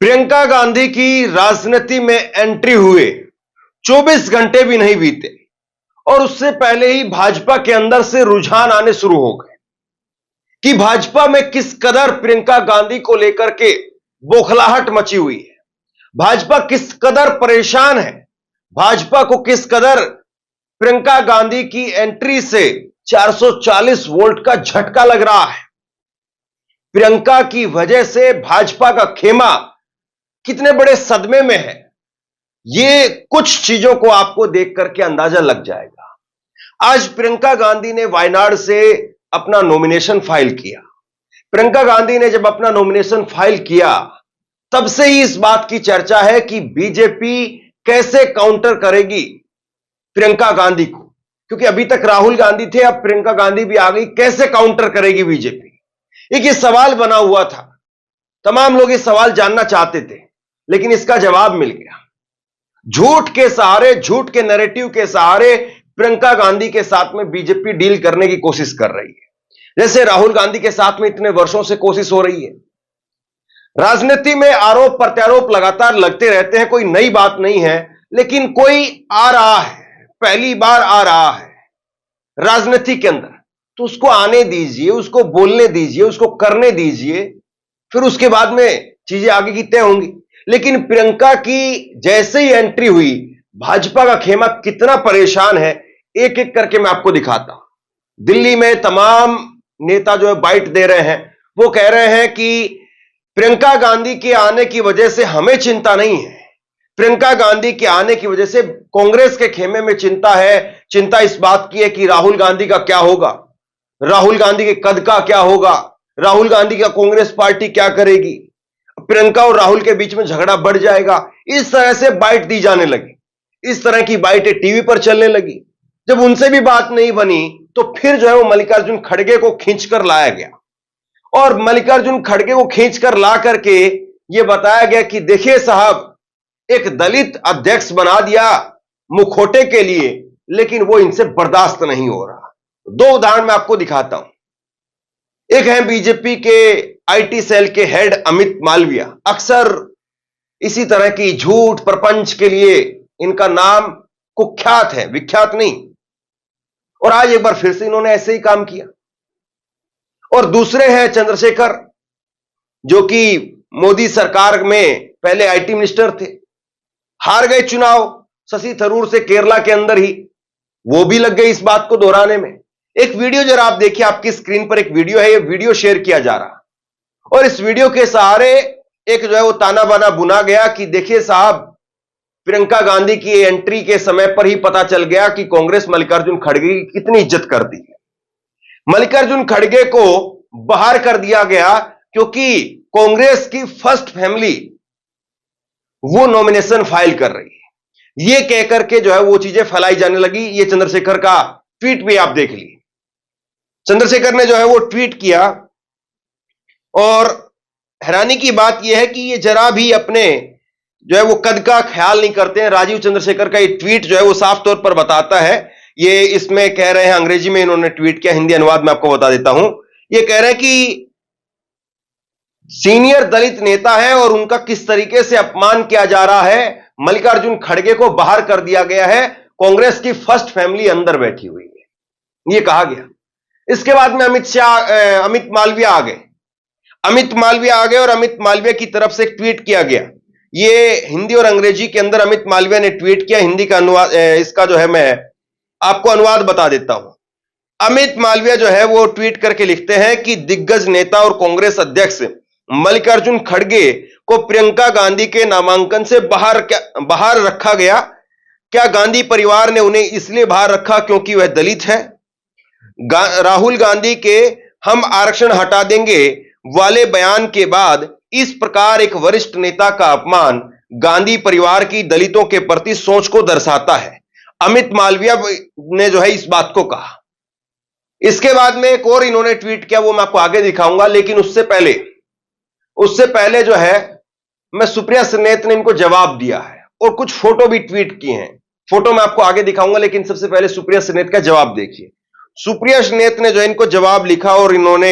प्रियंका गांधी की राजनीति में एंट्री हुए 24 घंटे भी नहीं बीते और उससे पहले ही भाजपा के अंदर से रुझान आने शुरू हो गए कि भाजपा में किस कदर प्रियंका गांधी को लेकर के बौखलाहट मची हुई है, भाजपा किस कदर परेशान है, भाजपा को किस कदर प्रियंका गांधी की एंट्री से 440 वोल्ट का झटका लग रहा है। प्रियंका की वजह से भाजपा का खेमा कितने बड़े सदमे में है, ये कुछ चीजों को आपको देख करके अंदाजा लग जाएगा। आज प्रियंका गांधी ने वायनाड से अपना नॉमिनेशन फाइल किया। प्रियंका गांधी ने जब अपना नॉमिनेशन फाइल किया तब से ही इस बात की चर्चा है कि बीजेपी कैसे काउंटर करेगी प्रियंका गांधी को, क्योंकि अभी तक राहुल गांधी थे, अब प्रियंका गांधी भी आ गई, कैसे काउंटर करेगी बीजेपी। एक ये सवाल बना हुआ था, तमाम लोग ये सवाल जानना चाहते थे, लेकिन इसका जवाब मिल गया। झूठ के सहारे, झूठ के नैरेटिव के सहारे प्रियंका गांधी के साथ में बीजेपी डील करने की कोशिश कर रही है, जैसे राहुल गांधी के साथ में इतने वर्षों से कोशिश हो रही है। राजनीति में आरोप प्रत्यारोप लगातार लगते रहते हैं, कोई नई बात नहीं है, लेकिन कोई आ रहा है, पहली बार आ रहा है राजनीति के अंदर, तो उसको आने दीजिए, उसको बोलने दीजिए, उसको करने दीजिए, फिर उसके बाद में चीजें आगे की तय होंगी। लेकिन प्रियंका की जैसे ही एंट्री हुई, भाजपा का खेमा कितना परेशान है, एक एक करके मैं आपको दिखाता हूं। दिल्ली में तमाम नेता जो है बाइट दे रहे हैं, वो कह रहे हैं कि प्रियंका गांधी के आने की वजह से हमें चिंता नहीं है, प्रियंका गांधी के आने की वजह से कांग्रेस के खेमे में चिंता है। चिंता इस बात की है कि राहुल गांधी का क्या होगा, राहुल गांधी के कद का क्या होगा, राहुल गांधी का कांग्रेस पार्टी क्या करेगी, प्रियंका और राहुल के बीच में झगड़ा बढ़ जाएगा। इस तरह से बाइट दी जाने लगी, इस तरह की बाइटें टीवी पर चलने लगी। जब उनसे भी बात नहीं बनी तो फिर जो है वो मल्लिकार्जुन खड़गे को खींचकर लाया गया और मल्लिकार्जुन खड़गे को खींचकर ला करके यह बताया गया कि देखिए साहब, एक दलित अध्यक्ष बना दिया मुखौटे के लिए, लेकिन वो इनसे बर्दाश्त नहीं हो रहा। दो उदाहरण मैं आपको दिखाता हूं। एक है बीजेपी के आईटी सेल के हेड अमित मालविया। अक्सर इसी तरह की झूठ प्रपंच के लिए इनका नाम कुख्यात है, विख्यात नहीं, और आज एक बार फिर से इन्होंने ऐसे ही काम किया। और दूसरे हैं चंद्रशेखर, जो कि मोदी सरकार में पहले आईटी मिनिस्टर थे, हार गए चुनाव शशि थरूर से केरला के अंदर ही, वो भी लग गए इस बात को दोहराने में। एक वीडियो जरा आप देखिए, आपकी स्क्रीन पर एक वीडियो है, ये वीडियो शेयर किया जा रहा और इस वीडियो के सहारे एक जो है वो ताना बाना बुना गया कि देखिए साहब, प्रियंका गांधी की एंट्री के समय पर ही पता चल गया कि कांग्रेस मल्लिकार्जुन खड़गे की कितनी इज्जत करती है। मल्लिकार्जुन खड़गे को बाहर कर दिया गया क्योंकि कांग्रेस की फर्स्ट फैमिली वो नॉमिनेशन फाइल कर रही है, ये कहकर के जो है वो चीजें फैलाई जाने लगी। ये चंद्रशेखर का ट्वीट भी आप देख लीजिए। चंद्रशेखर ने जो है वो ट्वीट किया और हैरानी की बात यह है कि ये जरा भी अपने जो है वो कद का ख्याल नहीं करते हैं। राजीव चंद्रशेखर का ये ट्वीट जो है वो साफ तौर पर बताता है, ये इसमें कह रहे हैं, अंग्रेजी में इन्होंने ट्वीट किया, हिंदी अनुवाद में आपको बता देता हूं। ये कह रहे हैं कि सीनियर दलित नेता है और उनका किस तरीके से अपमान किया जा रहा है, मल्लिकार्जुन खड़गे को बाहर कर दिया गया है, कांग्रेस की फर्स्ट फैमिली अंदर बैठी हुई है, ये कहा गया। इसके बाद में अमित मालविया आ गए। अमित मालविया आ गए और अमित मालविया की तरफ से एक ट्वीट किया गया। ये हिंदी और अंग्रेजी के अंदर अमित मालविया ने ट्वीट किया। हिंदी का अनुवाद, इसका जो है मैं आपको अनुवाद बता देता हूं। अमित मालविया जो है वो ट्वीट करके लिखते हैं कि दिग्गज नेता और कांग्रेस अध्यक्ष मल्लिकार्जुन खड़गे को प्रियंका गांधी के नामांकन से बाहर रखा गया। क्या गांधी परिवार ने उन्हें इसलिए बाहर रखा क्योंकि वह दलित है? राहुल गांधी के हम आरक्षण हटा देंगे वाले बयान के बाद इस प्रकार एक वरिष्ठ नेता का अपमान गांधी परिवार की दलितों के प्रति सोच को दर्शाता है। अमित मालविया ने जो है इस बात को कहा। इसके बाद में एक और इन्होंने ट्वीट किया, वो मैं आपको आगे दिखाऊंगा, लेकिन उससे पहले जो है मैं सुप्रिया श्रीनेत ने इनको जवाब दिया है और कुछ फोटो भी ट्वीट किए हैं। फोटो मैं आपको आगे दिखाऊंगा, लेकिन सबसे पहले सुप्रिया श्रीनेत का जवाब देखिए। सुप्रिया श्रीनेत ने जो इनको जवाब लिखा और इन्होंने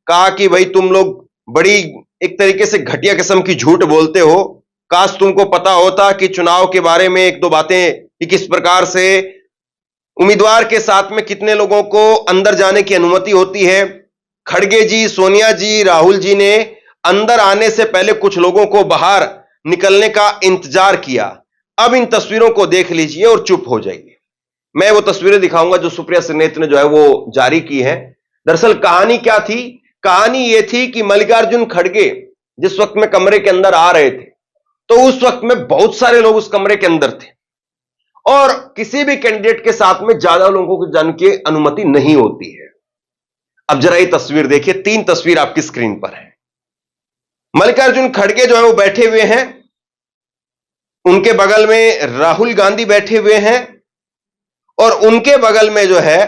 कहा कि भाई तुम लोग बड़ी एक तरीके से घटिया किस्म की झूठ बोलते हो। काश तुमको पता होता कि चुनाव के बारे में एक दो बातें कि किस प्रकार से उम्मीदवार के साथ में कितने लोगों को अंदर जाने की अनुमति होती है। खड़गे जी, सोनिया जी, राहुल जी ने अंदर आने से पहले कुछ लोगों को बाहर निकलने का इंतजार किया। अब इन तस्वीरों को देख लीजिए और चुप हो जाइए। मैं वो तस्वीरें दिखाऊंगा जो सुप्रिया श्रीनेत ने जो है वो जारी की है। दरअसल कहानी क्या थी? कहानी ये थी कि मल्लिकार्जुन खड़गे जिस वक्त में कमरे के अंदर आ रहे थे तो उस वक्त में बहुत सारे लोग उस कमरे के अंदर थे और किसी भी कैंडिडेट के साथ में ज्यादा लोगों को जाने की अनुमति नहीं होती है। अब जरा ये तस्वीर देखिए, 3 तस्वीर आपकी स्क्रीन पर है। मल्लिकार्जुन खड़गे जो है वो बैठे हुए हैं, उनके बगल में राहुल गांधी बैठे हुए हैं और उनके बगल में जो है,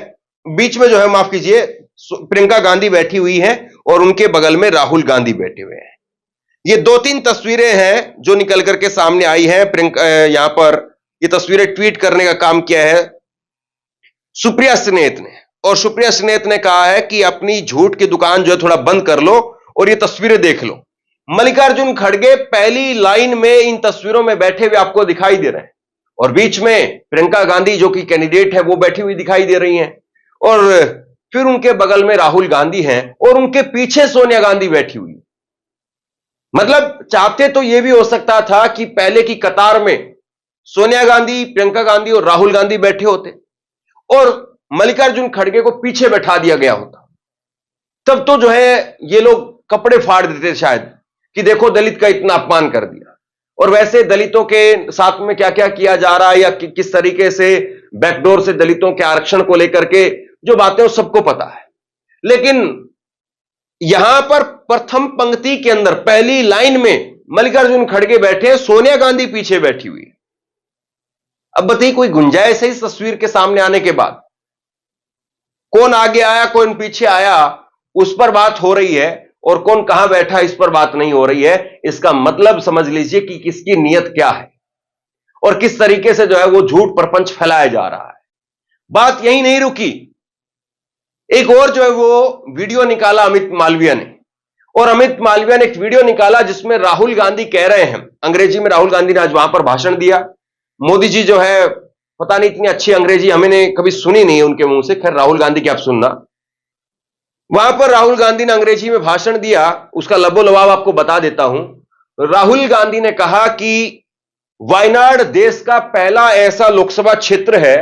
बीच में जो है, माफ कीजिए, प्रियंका गांधी बैठी हुई है और उनके बगल में राहुल गांधी बैठे हुए हैं। ये 2-3 तस्वीरें हैं जो निकल करके सामने आई है। प्रियंका यहां पर ये तस्वीरें ट्वीट करने का काम किया है सुप्रिया श्रीनेत ने, और सुप्रिया श्रीनेत ने कहा है कि अपनी झूठ की दुकान जो है थोड़ा बंद कर लो और ये तस्वीरें देख लो। मल्लिकार्जुन खड़गे पहली लाइन में इन तस्वीरों में बैठे हुए आपको दिखाई दे रहे हैं और बीच में प्रियंका गांधी जो कि कैंडिडेट है वो बैठी हुई दिखाई दे रही हैं और फिर उनके बगल में राहुल गांधी हैं और उनके पीछे सोनिया गांधी बैठी हुई। मतलब चाहते तो यह भी हो सकता था कि पहले की कतार में सोनिया गांधी, प्रियंका गांधी और राहुल गांधी बैठे होते और मल्लिकार्जुन खड़गे को पीछे बैठा दिया गया होता। तब तो जो है ये लोग कपड़े फाड़ देते शायद कि देखो दलित का इतना अपमान कर दिया। और वैसे दलितों के साथ में क्या क्या किया जा रहा है या किस तरीके से बैकडोर से दलितों के आरक्षण को लेकर के जो बातें वो सबको पता है। लेकिन यहां पर प्रथम पंक्ति के अंदर पहली लाइन में मल्लिकार्जुन खड़गे बैठे, सोनिया गांधी पीछे बैठी हुई। अब बताइए कोई गुंजाइश है इस तस्वीर के सामने आने के बाद? कौन आगे आया कौन पीछे आया उस पर बात हो रही है और कौन कहां बैठा इस पर बात नहीं हो रही है। इसका मतलब समझ लीजिए कि किसकी नीयत क्या है और किस तरीके से जो है वो झूठ प्रपंच फैलाया जा रहा है। बात यही नहीं रुकी, एक और जो है वो वीडियो निकाला अमित मालवीय ने, और अमित मालवीय ने एक वीडियो निकाला जिसमें राहुल गांधी कह रहे हैं, अंग्रेजी में राहुल गांधी ने आज वहां पर भाषण दिया। मोदी जी जो है पता नहीं इतनी अच्छी अंग्रेजी हमने कभी सुनी नहीं उनके मुंह से, खैर राहुल गांधी की आप सुनना। वहां पर राहुल गांधी ने अंग्रेजी में भाषण दिया, उसका लबो लबाब आपको बता देता हूं। राहुल गांधी ने कहा कि वायनाड देश का पहला ऐसा लोकसभा क्षेत्र है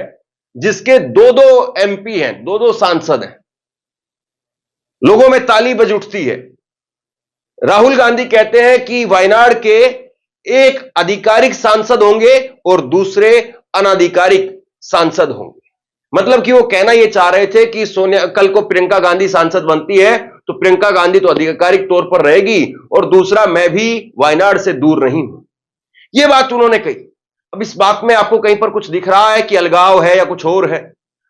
जिसके 2-2 एमपी हैं, 2-2 सांसद हैं। लोगों में ताली बज उठती है। राहुल गांधी कहते हैं कि वायनाड के एक आधिकारिक सांसद होंगे और दूसरे अनाधिकारिक सांसद होंगे। मतलब कि वो कहना यह चाह रहे थे कि सोनिया कल को प्रियंका गांधी सांसद बनती है तो प्रियंका गांधी तो आधिकारिक तौर पर रहेगी और दूसरा मैं भी वायनाड से दूर नहीं हूं। यह बात उन्होंने कही। अब इस बात में आपको कहीं पर कुछ दिख रहा है कि अलगाव है या कुछ और है?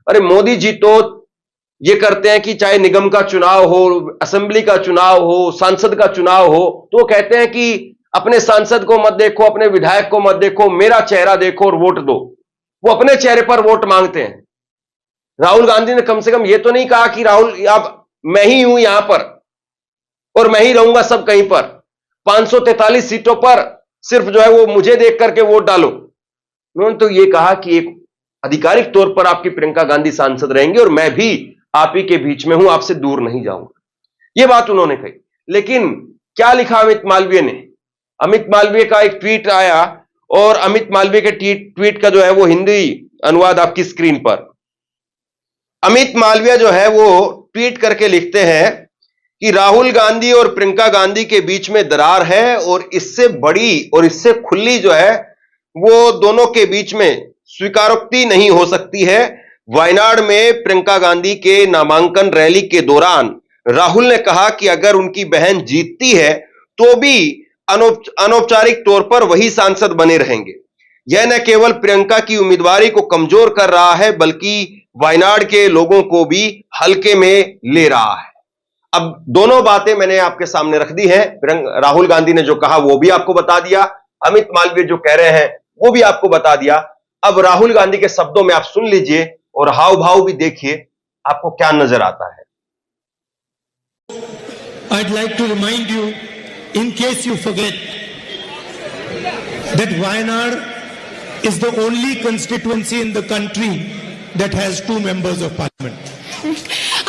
अरे मोदी जी तो ये करते हैं कि चाहे निगम का चुनाव हो, असेंबली का चुनाव हो, सांसद का चुनाव हो, तो वो कहते हैं कि अपने सांसद को मत देखो, अपने विधायक को मत देखो, मेरा चेहरा देखो और वोट दो। वो अपने चेहरे पर वोट मांगते हैं। राहुल गांधी ने कम से कम ये तो नहीं कहा कि राहुल अब मैं ही हूं यहां पर और मैं ही रहूंगा सब कहीं पर, 543 सीटों पर सिर्फ जो है वो मुझे देख करके वोट डालो। उन्होंने तो ये कहा कि एक आधिकारिक तौर पर आपकी प्रियंका गांधी सांसद रहेंगे और मैं भी आप ही के बीच में हूं, आपसे दूर नहीं जाऊंगा। यह बात उन्होंने कही। लेकिन क्या लिखा अमित मालवीय ने? अमित मालवीय का एक ट्वीट आया और अमित मालवीय के ट्वीट का जो है वो हिंदी अनुवाद आपकी स्क्रीन पर। अमित मालवीय जो है वो ट्वीट करके लिखते हैं कि राहुल गांधी और प्रियंका गांधी के बीच में दरार है और इससे बड़ी और इससे खुली जो है वो दोनों के बीच में स्वीकारोक्ति नहीं हो सकती है। वायनाड में प्रियंका गांधी के नामांकन रैली के दौरान राहुल ने कहा कि अगर उनकी बहन जीतती है तो भी अनौपचारिक तौर पर वही सांसद बने रहेंगे। यह न केवल प्रियंका की उम्मीदवारी को कमजोर कर रहा है बल्कि वायनाड के लोगों को भी हल्के में ले रहा है। अब दोनों बातें मैंने आपके सामने रख दी है। राहुल गांधी ने जो कहा वो भी आपको बता दिया, अमित मालवीय जो कह रहे हैं वो भी आपको बता दिया। अब राहुल गांधी के शब्दों में आप सुन लीजिए और हाव भाव भी देखिए आपको क्या नजर आता है। I'd like to remind you in case you forget, that Wayanad is the only constituency in the country that has 2 members of parliament.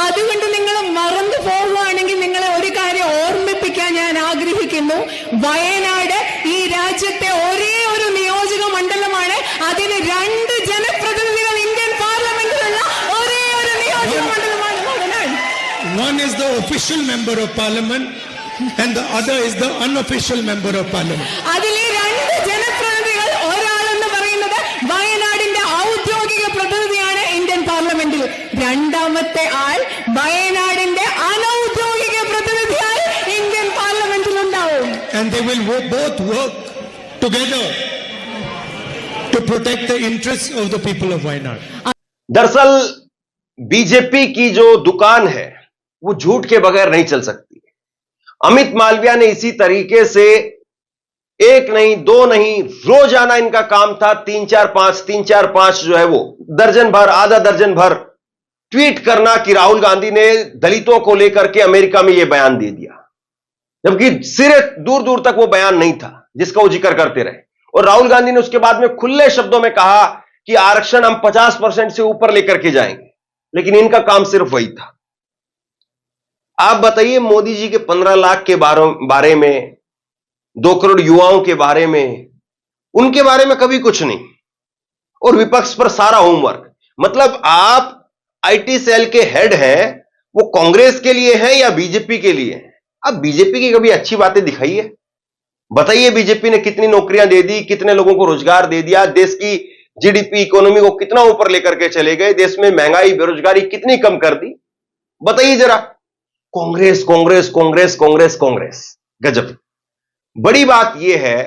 അതുകൊണ്ട് നിങ്ങൾ മറന്നു പോവുകയാണെങ്കിൽ നിങ്ങളെ ഒരു കാര്യം ഓർമ്മിപ്പിക്കാൻ ഞാൻ ആഗ്രഹിക്കുന്നു. വയനാട് ഈ രാജ്യത്തെ ഒരേ ഒരു നിയോജക മണ്ഡലമാണ്. അതിന് 2 ജനപ്രതിനിധികൾ ഇന്ത്യൻ പാർലമെന്റിലുള്ള ഒരേ ഒരു നിയോജക മണ്ഡലമാണ് Wayanad. One is the official member of parliament and the other is the unofficial member of parliament. അതിലെ 2 ജനപ്രതിനിധികൾ, ഒരാളെന്ന് പറയുന്നത് വയനാടിന്റെ ഔദ്യോഗിക പ്രതിനിധിയാണ് ഇന്ത്യൻ പാർലമെന്റിൽ. രണ്ടാമത്തെ ആൾ വയനാടിന്റെ അനൗദ്യോഗിക പ്രതിനിധിയായി ഇന്ത്യൻ പാർലമെന്റിൽ ഉണ്ടാവും. And they will both work together to protect the interests of the people of Wayanad. दरअसल बीजेपी की जो दुकान है वो झूठ के बगैर नहीं चल सकती. अमित मालविया ने इसी तरीके से 1 नहीं 2 नहीं, रोजाना इनका काम था 3-4-5 जो है वो दर्जन भर, आधा दर्जन भर ट्वीट करना कि राहुल गांधी ने दलितों को लेकर के अमेरिका में यह बयान दे दिया, जबकि सिरे दूर दूर तक वो बयान नहीं था जिसका वो जिक्र करते रहे. और राहुल गांधी ने उसके बाद में खुले शब्दों में कहा कि आरक्षण हम 50% से ऊपर लेकर के जाएंगे, लेकिन इनका काम सिर्फ वही था. आप बताइए, मोदी जी के 15 लाख के बारे में, 2 करोड़ युवाओं के बारे में, उनके बारे में कभी कुछ नहीं, और विपक्ष पर सारा होमवर्क. मतलब आप आईटी सेल के हेड हैं, वो कांग्रेस के लिए हैं या बीजेपी के लिए हैं? अब बीजेपी की कभी अच्छी बातें दिखाइए. बताइए बीजेपी ने कितनी नौकरियां दे दी, कितने लोगों को रोजगार दे दिया, देश की जीडीपी इकोनॉमी को कितना ऊपर लेकर के चले गए, देश में महंगाई बेरोजगारी कितनी कम कर दी. बताइए जरा. कांग्रेस कांग्रेस कांग्रेस कांग्रेस कांग्रेस. गजब. बड़ी बात यह है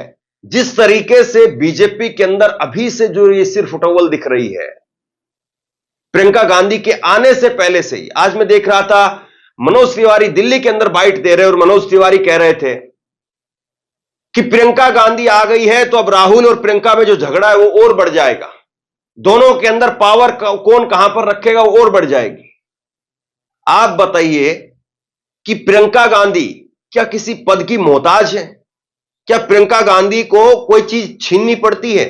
जिस तरीके से बीजेपी के अंदर अभी से जो ये सिर्फ उठौल दिख रही है, प्रियंका गांधी के आने से पहले से ही. आज मैं देख रहा था मनोज तिवारी दिल्ली के अंदर बाइट दे रहे, और मनोज तिवारी कह रहे थे कि प्रियंका गांधी आ गई है तो अब राहुल और प्रियंका में जो झगड़ा है वो और बढ़ जाएगा, दोनों के अंदर पावर कौन कहां पर रखेगा वो और बढ़ जाएगी. आप बताइए कि प्रियंका गांधी क्या किसी पद की मोहताज है? क्या प्रियंका गांधी को कोई चीज छीननी पड़ती है?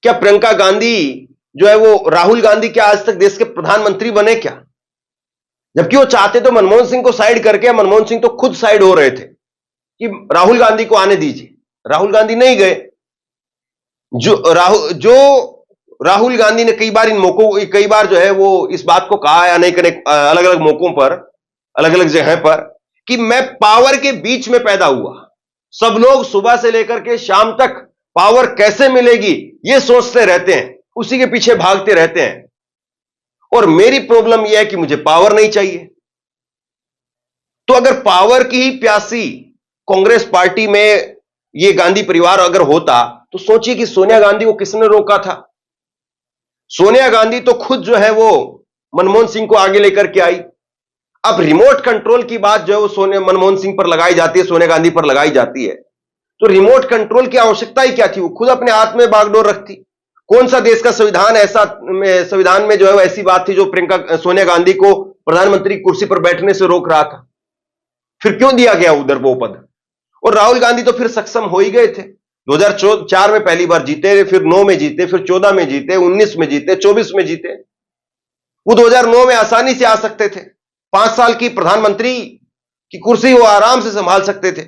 क्या प्रियंका गांधी जो है वो राहुल गांधी के आज तक देश के प्रधानमंत्री बने क्या? जबकि वो चाहते तो मनमोहन सिंह को साइड करके, मनमोहन सिंह तो खुद साइड हो रहे थे कि राहुल गांधी को आने दीजिए. राहुल गांधी नहीं गए. राहुल गांधी ने कई बार जो है वो इस बात को कहा है अनेक अलग अलग मौकों पर, अलग अलग जगह पर, कि मैं पावर के बीच में पैदा हुआ. सब लोग सुबह से लेकर के शाम तक पावर कैसे मिलेगी ये सोचते रहते हैं, उसी के पीछे भागते रहते हैं, और मेरी प्रॉब्लम यह है कि मुझे पावर नहीं चाहिए. तो अगर पावर की ही प्यासी कांग्रेस पार्टी में यह गांधी परिवार अगर होता, तो सोचिए कि सोनिया गांधी को किसने रोका था. सोनिया गांधी तो खुद जो है वो मनमोहन सिंह को आगे लेकर के आई. अब रिमोट कंट्रोल की बात जो है वो मनमोहन सिंह पर लगाई जाती है, सोनिया गांधी पर लगाई जाती है. तो रिमोट कंट्रोल की आवश्यकता ही क्या थी? वो खुद अपने हाथ में बागडोर रखती. कौन सा देश का संविधान में जो है वो ऐसी बात थी जो सोनिया गांधी को प्रधानमंत्री कुर्सी पर बैठने से रोक रहा था? फिर क्यों दिया गया उधर वो पद? और राहुल गांधी तो फिर सक्षम हो ही गए थे. 2004 में पहली बार जीते, फिर 9 में जीते, फिर 14 में जीते, 19 में जीते, 24 में जीते. वो 2009 में आसानी से आ सकते थे. 5 साल की प्रधानमंत्री की कुर्सी वो आराम से संभाल सकते थे.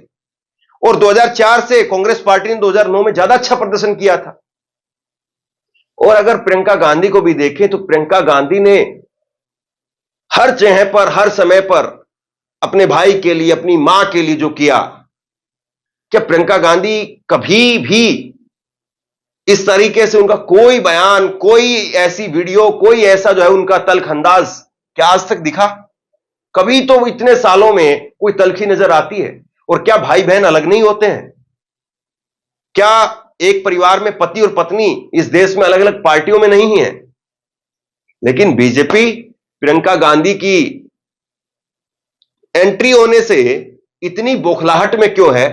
और 2004 से कांग्रेस पार्टी ने 2009 में ज्यादा अच्छा प्रदर्शन किया था. और अगर प्रियंका गांधी को भी देखें तो प्रियंका गांधी ने हर जगह पर, हर समय पर अपने भाई के लिए, अपनी मां के लिए जो किया, क्या प्रियंका गांधी कभी भी इस तरीके से उनका कोई बयान, कोई ऐसी वीडियो, कोई ऐसा जो है उनका तल्ख अंदाज क्या आज तक दिखा? कभी तो इतने सालों में कोई तल्खी नजर आती है? और क्या भाई बहन अलग नहीं होते हैं? क्या एक परिवार में पति और पत्नी इस देश में अलग अलग पार्टियों में नहीं है? लेकिन बीजेपी प्रियंका गांधी की एंट्री होने से इतनी बौखलाहट में क्यों है,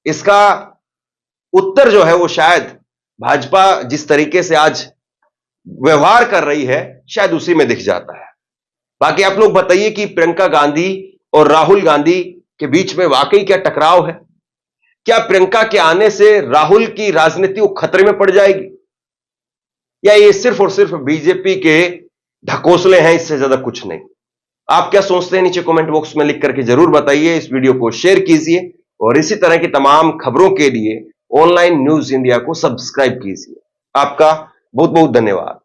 इसका उत्तर जो है वो शायद भाजपा जिस तरीके से आज व्यवहार कर रही है शायद उसी में दिख जाता है. बाकी आप लोग बताइए कि प्रियंका गांधी और राहुल गांधी के बीच में वाकई क्या टकराव है? क्या प्रियंका के आने से राहुल की राजनीति वो खतरे में पड़ जाएगी, या ये सिर्फ और सिर्फ बीजेपी के ढकोसले हैं, इससे ज्यादा कुछ नहीं? आप क्या सोचते हैं नीचे कमेंट बॉक्स में लिख करके जरूर बताइए। इस वीडियो को शेयर कीजिए और इसी तरह की तमाम खबरों के लिए ऑनलाइन न्यूज इंडिया को सब्सक्राइब कीजिए। आपका बहुत बहुत धन्यवाद।